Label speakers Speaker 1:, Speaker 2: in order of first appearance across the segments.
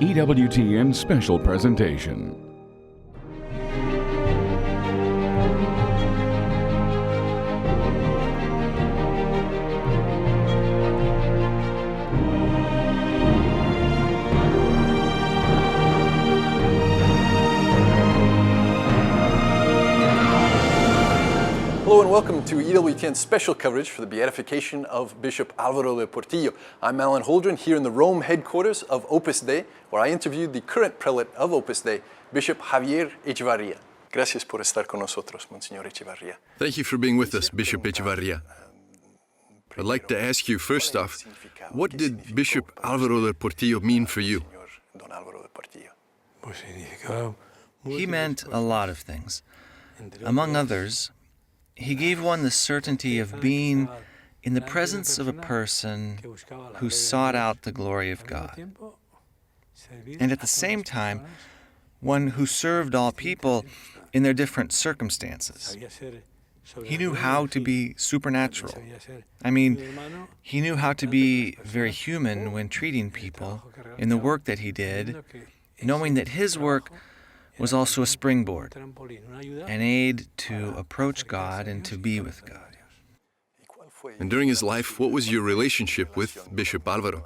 Speaker 1: EWTN special presentation.
Speaker 2: Hello and welcome to EWTN's special coverage for the beatification of Bishop Alvaro de Portillo. I'm Alan Holdren here in the Rome headquarters of Opus Dei, where I interviewed the current prelate of Opus Dei, Bishop Javier Echevarría. Gracias por estar con nosotros, Monsignor Echevarría.
Speaker 3: Thank you for being with us, Bishop Echevarría. I'd like to ask you first off, what did Bishop Alvaro de Portillo mean for you?
Speaker 4: He meant a lot of things. Among others, he gave one the certainty of being in the presence of a person who sought out the glory of God, and at the same time, one who served all people in their different circumstances. He knew how to be supernatural. He knew how to be very human when treating people in the work that he did, knowing that his work was also a springboard, an aid to approach God and to be with God.
Speaker 3: And during his life, what was your relationship with Bishop Alvaro?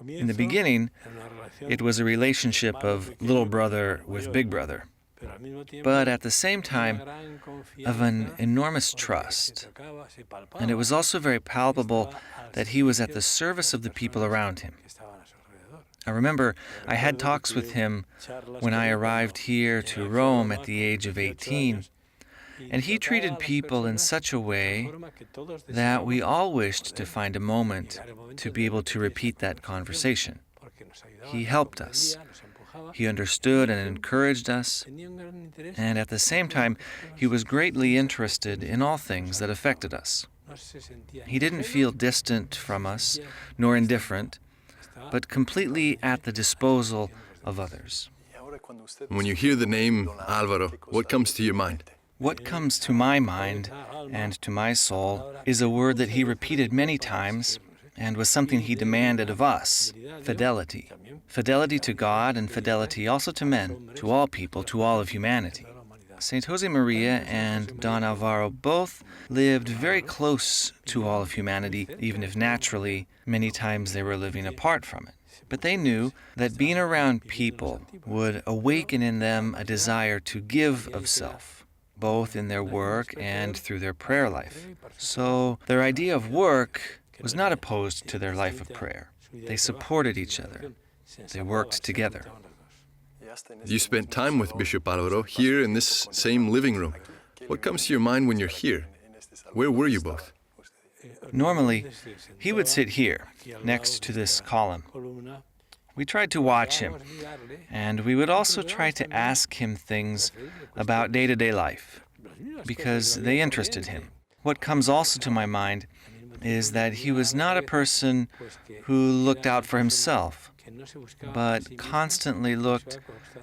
Speaker 4: In the beginning, it was a relationship of little brother with big brother, but at the same time, of an enormous trust. And it was also very palpable that he was at the service of the people around him. I remember I had talks with him when I arrived here to Rome at the age of 18, and he treated people in such a way that we all wished to find a moment to be able to repeat that conversation. He helped us. He understood and encouraged us, and at the same time, he was greatly interested in all things that affected us. He didn't feel distant from us, nor indifferent, but completely at the disposal of others.
Speaker 3: When you hear the name Alvaro, what comes to your mind?
Speaker 4: What comes to my mind and to my soul is a word that he repeated many times and was something he demanded of us: fidelity. Fidelity to God and fidelity also to men, to all people, to all of humanity. Saint Josemaria and Don Alvaro both lived very close to all of humanity, even if naturally many times they were living apart from it. But they knew that being around people would awaken in them a desire to give of self, both in their work and through their prayer life. So their idea of work was not opposed to their life of prayer. They supported each other. They worked together.
Speaker 3: You spent time with Bishop Alvaro here in this same living room. What comes to your mind when you're here? Where were you both?
Speaker 4: Normally, he would sit here, next to this column. We tried to watch him, and we would also try to ask him things about day-to-day life, because they interested him. What comes also to my mind is that he was not a person who looked out for himself, but constantly looked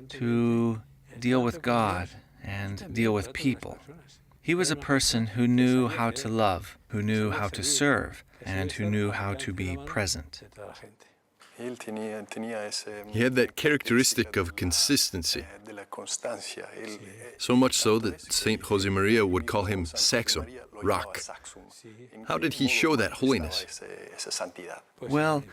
Speaker 4: to deal with God and deal with people. He was a person who knew how to love, who knew how to serve, and who knew how to be present.
Speaker 3: He had that characteristic of consistency, so much so that Saint Josemaria would call him saxo, rock. How did he show that holiness?
Speaker 4: Well,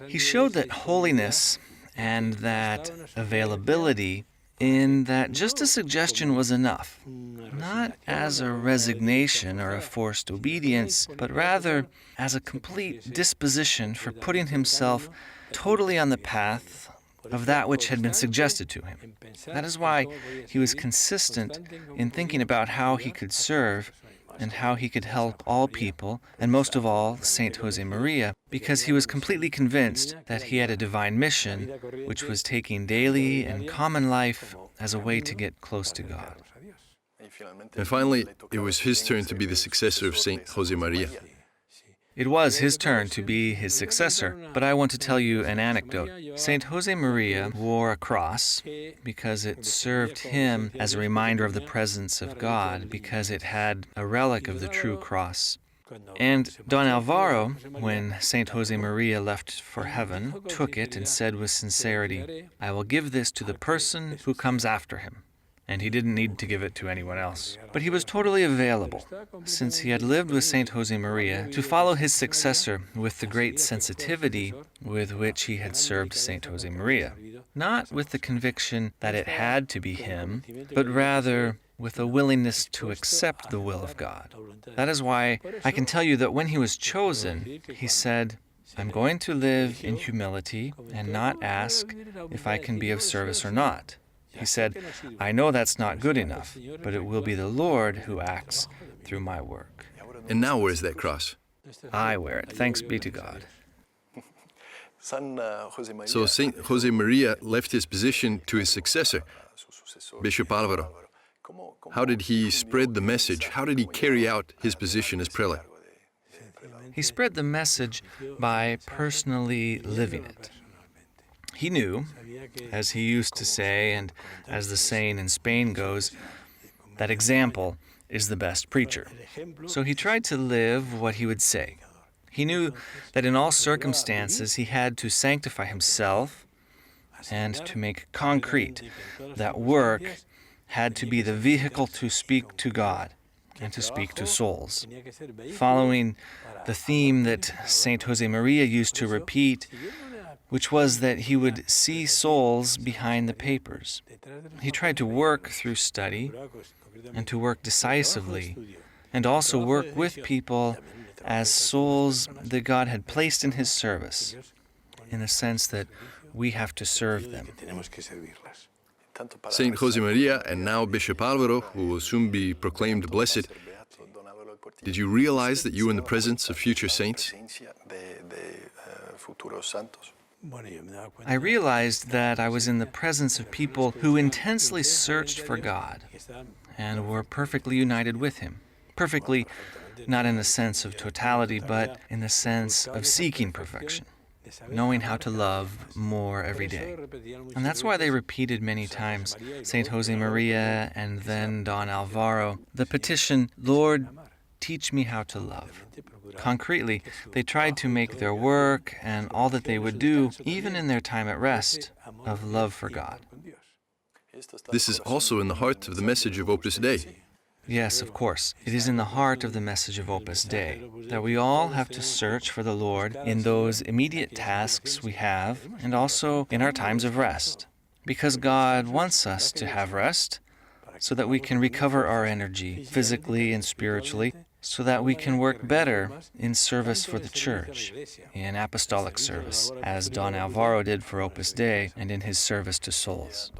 Speaker 4: he showed that holiness and that availability in that just a suggestion was enough, not as a resignation or a forced obedience, but rather as a complete disposition for putting himself totally on the path of that which had been suggested to him. That is why he was consistent in thinking about how he could serve and how he could help all people, and most of all, Saint Josemaria, because he was completely convinced that he had a divine mission, which was taking daily and common life as a way to get close to God.
Speaker 3: And finally, it was his turn to be the successor of Saint Josemaria.
Speaker 4: It was his turn to be his successor, but I want to tell you an anecdote. Saint Josemaria wore a cross because it served him as a reminder of the presence of God, because it had a relic of the true cross. And Don Alvaro, when Saint Josemaria left for heaven, took it and said with sincerity, "I will give this to the person who comes after him." And he didn't need to give it to anyone else. But he was totally available, since he had lived with Saint Josemaria, to follow his successor with the great sensitivity with which he had served Saint Josemaria, not with the conviction that it had to be him, but rather with a willingness to accept the will of God. That is why I can tell you that when he was chosen, he said, "I'm going to live in humility and not ask if I can be of service or not." He said, "I know that's not good enough, but it will be the Lord who acts through my work."
Speaker 3: And now where's that cross?
Speaker 4: I wear it, thanks be to God.
Speaker 3: So Saint Josemaria left his position to his successor, Bishop Alvaro. How did he spread the message? How did he carry out his position as prelate?
Speaker 4: He spread the message by personally living it. He knew, as he used to say, and as the saying in Spain goes, that example is the best preacher. So he tried to live what he would say. He knew that in all circumstances he had to sanctify himself and to make concrete that work had to be the vehicle to speak to God and to speak to souls. Following the theme that Saint Josemaria used to repeat, which was that he would see souls behind the papers. He tried to work through study and to work decisively, and also work with people as souls that God had placed in his service, in the sense that we have to serve them.
Speaker 3: Saint Josemaria and now Bishop Alvaro, who will soon be proclaimed blessed, did you realize that you were in the presence of future saints?
Speaker 4: I realized that I was in the presence of people who intensely searched for God and were perfectly united with Him. Perfectly, not in the sense of totality, but in the sense of seeking perfection, knowing how to love more every day. And that's why they repeated many times, Saint Josemaria and then Don Alvaro, the petition, "Lord, teach me how to love." Concretely, they tried to make their work and all that they would do, even in their time at rest, of love for God.
Speaker 3: This is also in the heart of the message of Opus Dei.
Speaker 4: Yes, of course. It is in the heart of the message of Opus Dei that we all have to search for the Lord in those immediate tasks we have and also in our times of rest. Because God wants us to have rest so that we can recover our energy physically and spiritually, so that we can work better in service for the Church, in apostolic service, as Don Alvaro did for Opus Dei and in his service to souls.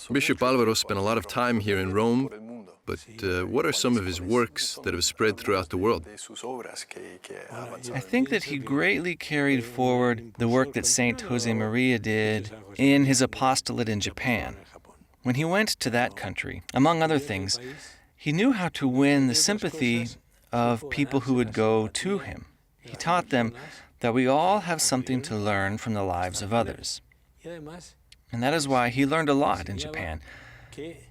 Speaker 3: Bishop Alvaro spent a lot of time here in Rome, but what are some of his works that have spread throughout the world?
Speaker 4: I think that he greatly carried forward the work that Saint Josemaria did in his apostolate in Japan. When he went to that country, among other things, he knew how to win the sympathy of people who would go to him. He taught them that we all have something to learn from the lives of others. And that is why he learned a lot in Japan.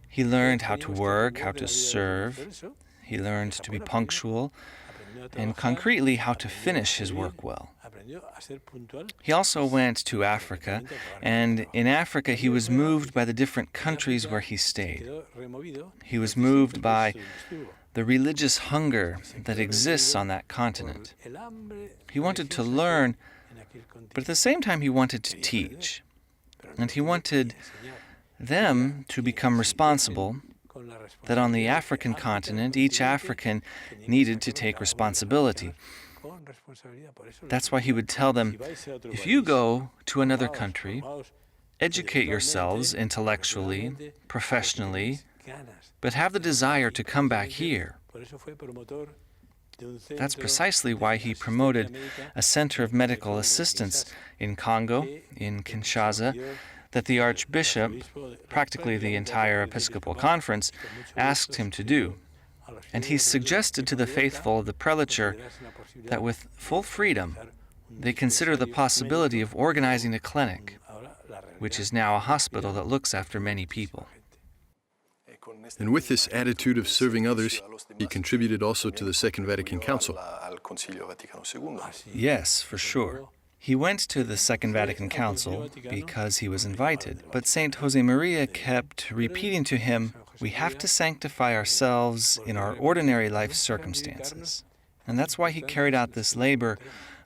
Speaker 4: He learned how to work, how to serve. He learned to be punctual, and concretely how to finish his work well. He also went to Africa, and in Africa he was moved by the different countries where he stayed. He was moved by the religious hunger that exists on that continent. He wanted to learn, but at the same time he wanted to teach. And he wanted them to become responsible, that on the African continent, each African needed to take responsibility. That's why he would tell them, if you go to another country, educate yourselves intellectually, professionally, but have the desire to come back here. That's precisely why he promoted a center of medical assistance in Congo, in Kinshasa, that the Archbishop, practically the entire Episcopal Conference, asked him to do. And he suggested to the faithful of the prelature that with full freedom, they consider the possibility of organizing a clinic, which is now a hospital that looks after many people.
Speaker 3: And with this attitude of serving others, he contributed also to the Second Vatican Council.
Speaker 4: Yes, for sure. He went to the Second Vatican Council because he was invited, but Saint Josemaria kept repeating to him, "We have to sanctify ourselves in our ordinary life circumstances." And that's why he carried out this labor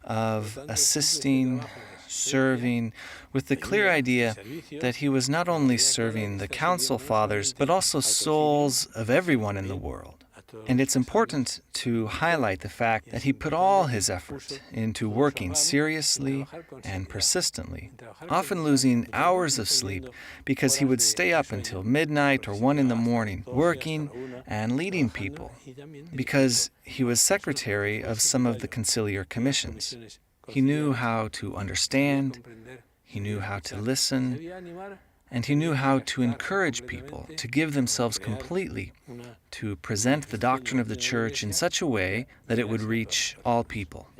Speaker 4: of assisting, serving, with the clear idea that he was not only serving the Council Fathers, but also souls of everyone in the world. And it's important to highlight the fact that he put all his effort into working seriously and persistently, often losing hours of sleep because he would stay up until midnight or 1 in the morning, working and leading people, because he was secretary of some of the conciliar commissions. He knew how to understand, he knew how to listen, and he knew how to encourage people to give themselves completely, to present the doctrine of the Church in such a way that it would reach all people.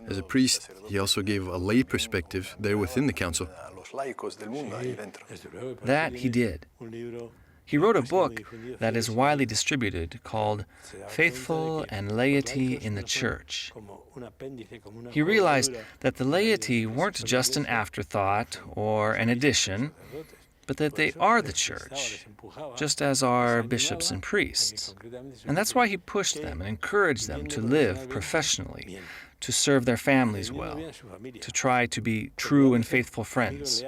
Speaker 3: As a priest, he also gave a lay perspective there within the council.
Speaker 4: That he did. He wrote a book that is widely distributed called Faithful and Laity in the Church. He realized that the laity weren't just an afterthought or an addition, but that they are the Church, just as are bishops and priests. And that's why he pushed them and encouraged them to live professionally, to serve their families well, to try to be true and faithful friends.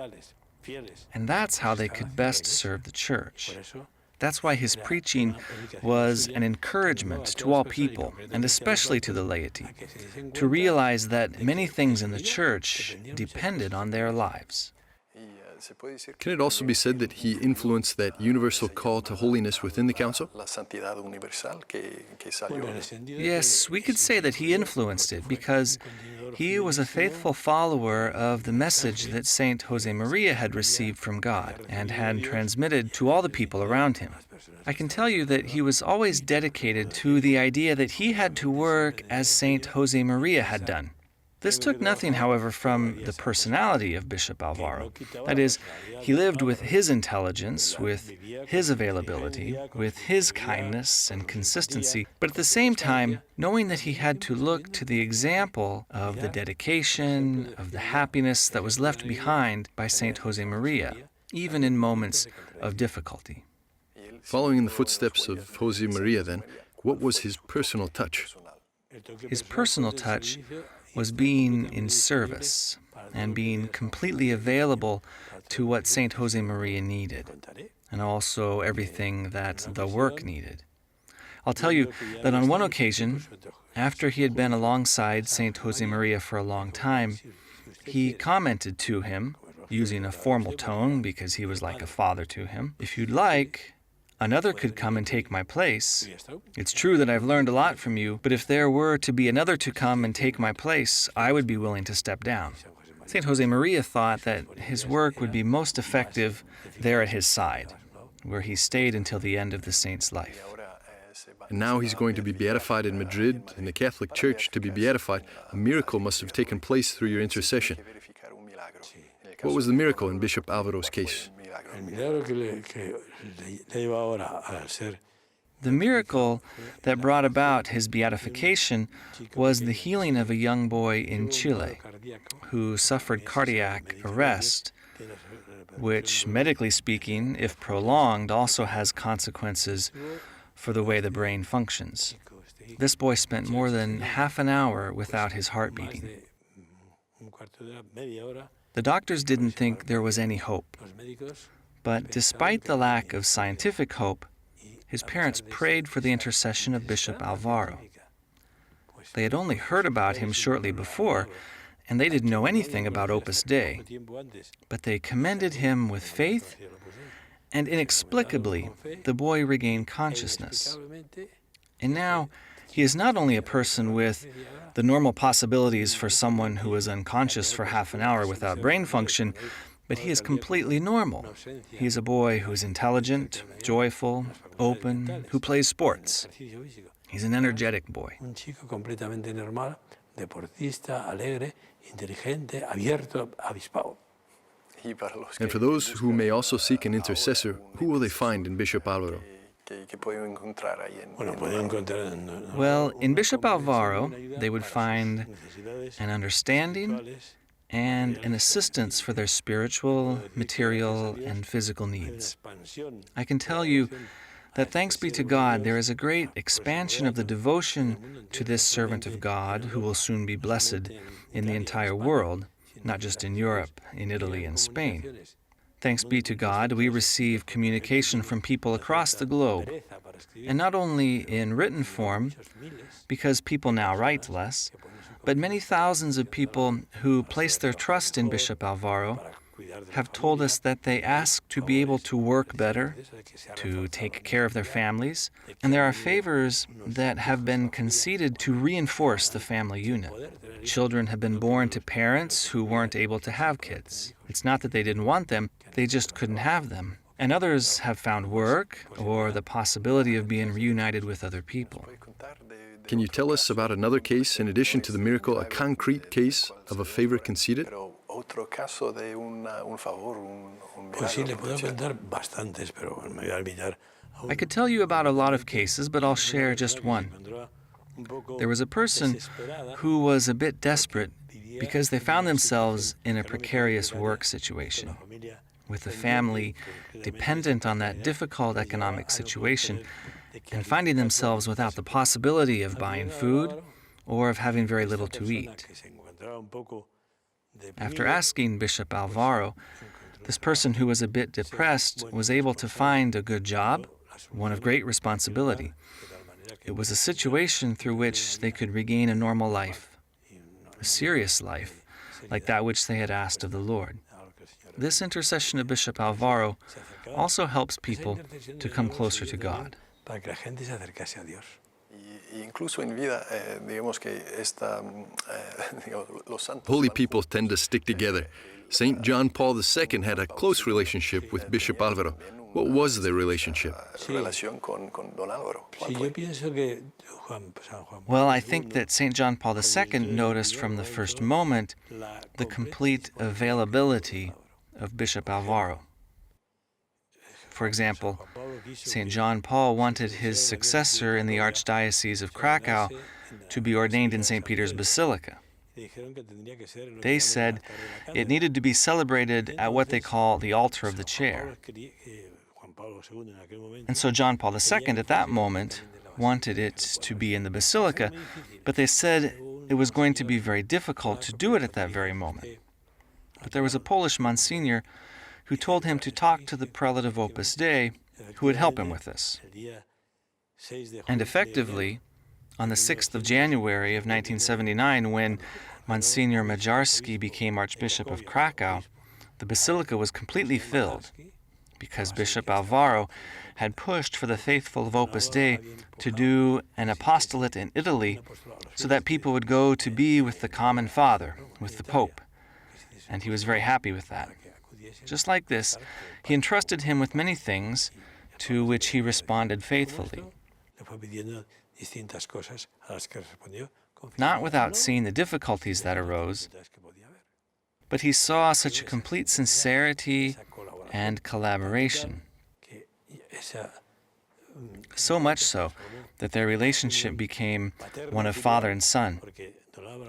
Speaker 4: And that's how they could best serve the Church. That's why his preaching was an encouragement to all people, and especially to the laity, to realize that many things in the Church depended on their lives.
Speaker 3: Can it also be said that he influenced that universal call to holiness within the council?
Speaker 4: Yes, we could say that he influenced it because he was a faithful follower of the message that Saint Josemaria had received from God and had transmitted to all the people around him. I can tell you that he was always dedicated to the idea that he had to work as Saint Josemaria had done. This took nothing, however, from the personality of Bishop Alvaro. That is, he lived with his intelligence, with his availability, with his kindness and consistency, but at the same time, knowing that he had to look to the example of the dedication, of the happiness that was left behind by Saint Josemaria, even in moments of difficulty.
Speaker 3: Following in the footsteps of Josemaria, then, what was his personal touch?
Speaker 4: His personal touch was being in service and being completely available to what Saint Josemaria needed, and also everything that the work needed. I'll tell you that on one occasion, after he had been alongside Saint Josemaria for a long time, he commented to him, using a formal tone because he was like a father to him, "If you'd like, another could come and take my place. It's true that I've learned a lot from you, but if there were to be another to come and take my place, I would be willing to step down." St. Josemaria thought that his work would be most effective there at his side, where he stayed until the end of the saint's life.
Speaker 3: And now he's going to be beatified in Madrid, in the Catholic Church. To be beatified, a miracle must have taken place through your intercession. What was the miracle in Bishop Alvaro's case?
Speaker 4: The miracle that brought about his beatification was the healing of a young boy in Chile who suffered cardiac arrest, which, medically speaking, if prolonged, also has consequences for the way the brain functions. This boy spent more than half an hour without his heart beating. The doctors didn't think there was any hope. But despite the lack of scientific hope, his parents prayed for the intercession of Bishop Alvaro. They had only heard about him shortly before, and they didn't know anything about Opus Dei. But they commended him with faith, and inexplicably, the boy regained consciousness. And now, he is not only a person with the normal possibilities for someone who is unconscious for half an hour without brain function, but he is completely normal. He is a boy who is intelligent, joyful, open, who plays sports. He's an energetic boy.
Speaker 3: And for those who may also seek an intercessor, who will they find in Bishop Alvaro?
Speaker 4: Well, in Bishop Alvaro, they would find an understanding and an assistance for their spiritual, material, and physical needs. I can tell you that thanks be to God, there is a great expansion of the devotion to this servant of God who will soon be blessed in the entire world, not just in Europe, in Italy, and Spain. Thanks be to God, we receive communication from people across the globe, and not only in written form, because people now write less, but many thousands of people who place their trust in Bishop Alvaro have told us that they ask to be able to work better, to take care of their families, and there are favors that have been conceded to reinforce the family unit. Children have been born to parents who weren't able to have kids. It's not that they didn't want them, they just couldn't have them. And others have found work or the possibility of being reunited with other people.
Speaker 3: Can you tell us about another case, in addition to the miracle, a concrete case of a favor conceded?
Speaker 4: I could tell you about a lot of cases, but I'll share just one. There was a person who was a bit desperate because they found themselves in a precarious work situation, with the family dependent on that difficult economic situation and finding themselves without the possibility of buying food or of having very little to eat. After asking Bishop Alvaro, this person who was a bit depressed was able to find a good job, one of great responsibility. It was a situation through which they could regain a normal life, a serious life, like that which they had asked of the Lord. This intercession of Bishop Alvaro also helps people to come closer to God.
Speaker 3: Holy people tend to stick together. St. John Paul II had a close relationship with Bishop Alvaro. What was their relationship?
Speaker 4: Well, I think that St. John Paul II noticed from the first moment the complete availability of Bishop Alvaro. For example, St. John Paul wanted his successor in the Archdiocese of Krakow to be ordained in St. Peter's Basilica. They said it needed to be celebrated at what they call the altar of the chair. And so John Paul II at that moment wanted it to be in the Basilica, but they said it was going to be very difficult to do it at that very moment. But there was a Polish Monsignor who told him to talk to the Prelate of Opus Dei, who would help him with this. And effectively, on the 6th of January of 1979, when Monsignor Majarski became Archbishop of Krakow, the basilica was completely filled, because Bishop Alvaro had pushed for the faithful of Opus Dei to do an apostolate in Italy so that people would go to be with the common Father, with the Pope. And he was very happy with that. Just like this, he entrusted him with many things to which he responded faithfully. Not without seeing the difficulties that arose, but he saw such a complete sincerity and collaboration. So much so that their relationship became one of father and son,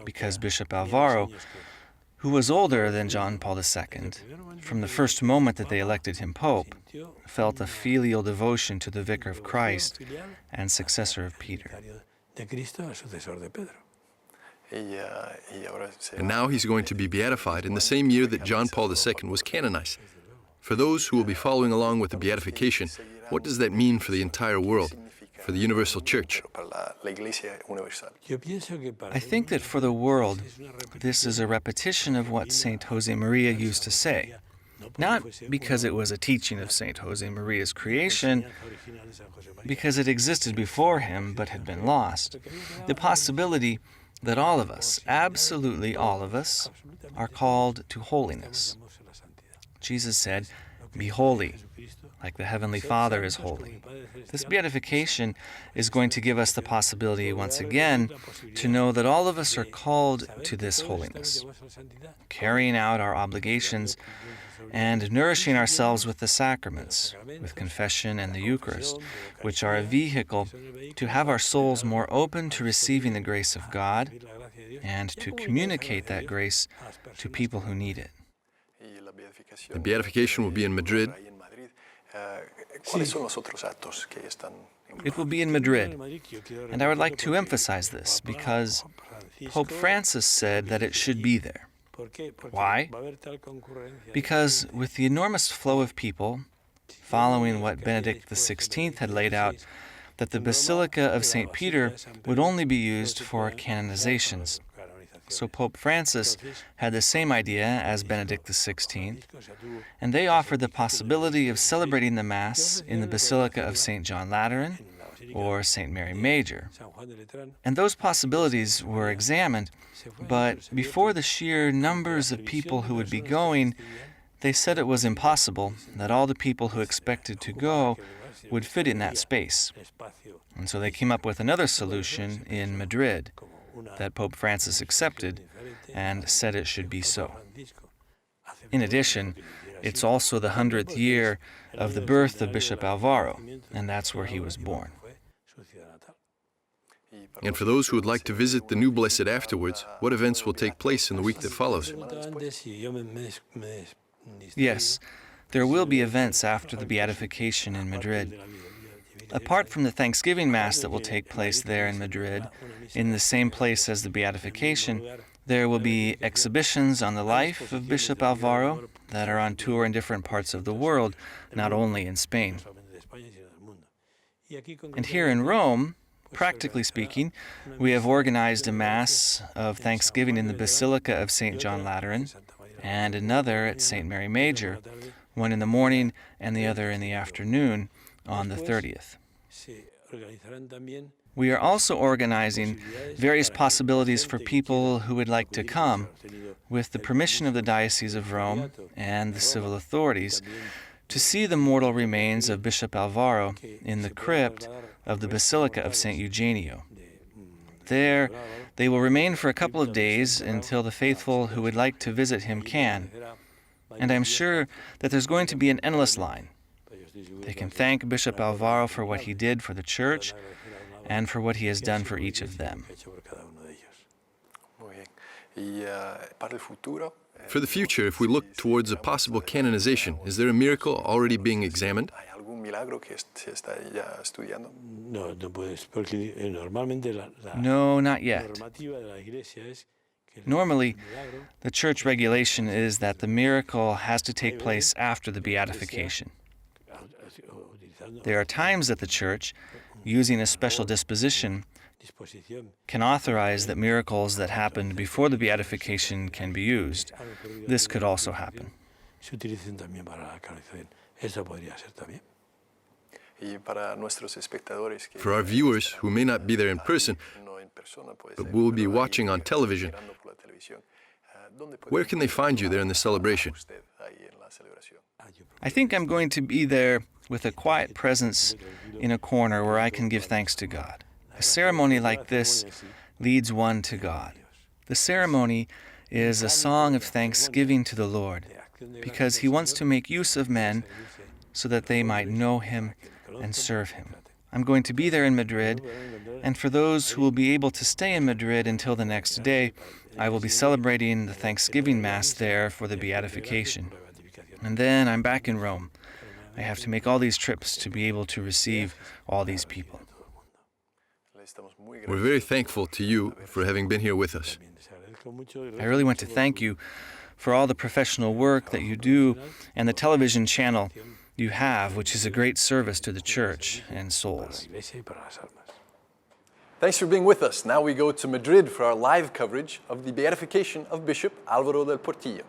Speaker 4: because Bishop Alvaro, who was older than John Paul II, from the first moment that they elected him Pope, felt a filial devotion to the Vicar of Christ and successor of Peter.
Speaker 3: And now he's going to be beatified in the same year that John Paul II was canonized. For those who will be following along with the beatification, what does that mean for the entire world, for the universal church?
Speaker 4: I think that for the world, this is a repetition of what St. Josemaria used to say. Not because it was a teaching of St. Josemaria's creation, because it existed before him but had been lost. The possibility that all of us, absolutely all of us, are called to holiness. Jesus said, "Be holy, like the Heavenly Father is holy. This beatification is going to give us the possibility once again to know that all of us are called to this holiness, carrying out our obligations and nourishing ourselves with the sacraments, with confession and the Eucharist, which are a vehicle to have our souls more open to receiving the grace of God and to communicate that grace to people who need it.
Speaker 3: The beatification will be in Madrid.
Speaker 4: It will be in Madrid, and I would like to emphasize this because Pope Francis said that it should be there. Why? Because with the enormous flow of people, following what Benedict XVI had laid out, that the Basilica of St. Peter would only be used for canonizations. So Pope Francis had the same idea as Benedict XVI, and they offered the possibility of celebrating the Mass in the Basilica of St. John Lateran or St. Mary Major. And those possibilities were examined, but before the sheer numbers of people who would be going, they said it was impossible that all the people who expected to go would fit in that space. And so they came up with another solution in Madrid that Pope Francis accepted and said it should be so. In addition, it's also the 100th year of the birth of Bishop Alvaro, and that's where he was born.
Speaker 3: And for those who would like to visit the new Blessed afterwards, what events will take place in the week that follows?
Speaker 4: Yes, there will be events after the beatification in Madrid. Apart from the Thanksgiving Mass that will take place there in Madrid, in the same place as the beatification, there will be exhibitions on the life of Bishop Alvaro that are on tour in different parts of the world, not only in Spain. And here in Rome, practically speaking, we have organized a Mass of Thanksgiving in the Basilica of St. John Lateran and another at St. Mary Major, one in the morning and the other in the afternoon on the 30th. We are also organizing various possibilities for people who would like to come, with the permission of the Diocese of Rome and the civil authorities, to see the mortal remains of Bishop Alvaro in the crypt of the Basilica of St. Eugenio. There, they will remain for a couple of days until the faithful who would like to visit him can, and I'm sure that there's going to be an endless line. They can thank Bishop Alvaro for what he did for the Church and for what he has done for each of them.
Speaker 3: For the future, if we look towards a possible canonization, is there a miracle already being examined?
Speaker 4: No, not yet. Normally, the Church regulation is that the miracle has to take place after the beatification. There are times that the Church, using a special disposition, can authorize that miracles that happened before the beatification can be used. This could also happen.
Speaker 3: For our viewers who may not be there in person, but will be watching on television, where can they find you there in the celebration?
Speaker 4: I think I'm going to be there with a quiet presence in a corner where I can give thanks to God. A ceremony like this leads one to God. The ceremony is a song of thanksgiving to the Lord, because He wants to make use of men so that they might know Him and serve Him. I'm going to be there in Madrid, and for those who will be able to stay in Madrid until the next day, I will be celebrating the Thanksgiving Mass there for the beatification. And then I'm back in Rome. I have to make all these trips to be able to receive all these people.
Speaker 3: We're very thankful to you for having been here with us.
Speaker 4: I really want to thank you for all the professional work that you do and the television channel you have, which is a great service to the Church and souls.
Speaker 2: Thanks for being with us. Now we go to Madrid for our live coverage of the beatification of Bishop Alvaro del Portillo.